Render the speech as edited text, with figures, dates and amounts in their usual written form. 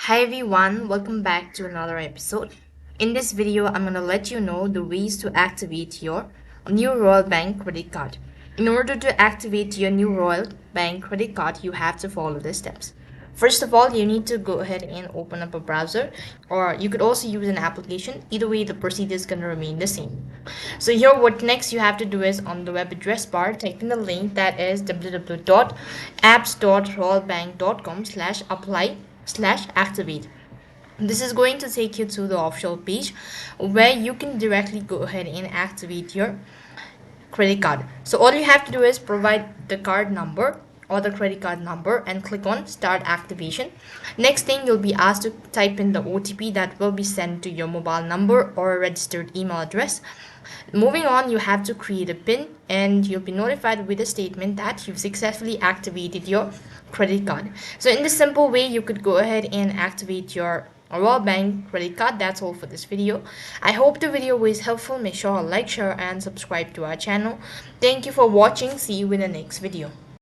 Hi everyone, welcome back to another episode. In this video, I'm going to let you know the ways to activate your new Royal Bank credit card. In order to activate your new Royal Bank credit card, you have to follow the steps. First of all, you need to go ahead and open up a browser, or you could also use an application. Either way, the procedure is going to remain the same. So here, what next you have to do is on the web address bar, type in the link that is www.apps.royalbank.com/apply/activate. This is going to take you to the official page where you can directly go ahead and activate your credit card. So all you have to do is provide the card number or the credit card number and click on start activation. Next thing, you'll be asked to type in the OTP that will be sent to your mobile number or registered email address. Moving on, you have to create a PIN and you'll be notified with a statement that you've successfully activated your credit card. So in this simple way, you could go ahead and activate your Royal Bank credit card. That's all for this video. I hope the video was helpful. Make sure to like, share and subscribe to our channel. Thank you for watching. See you in the next video.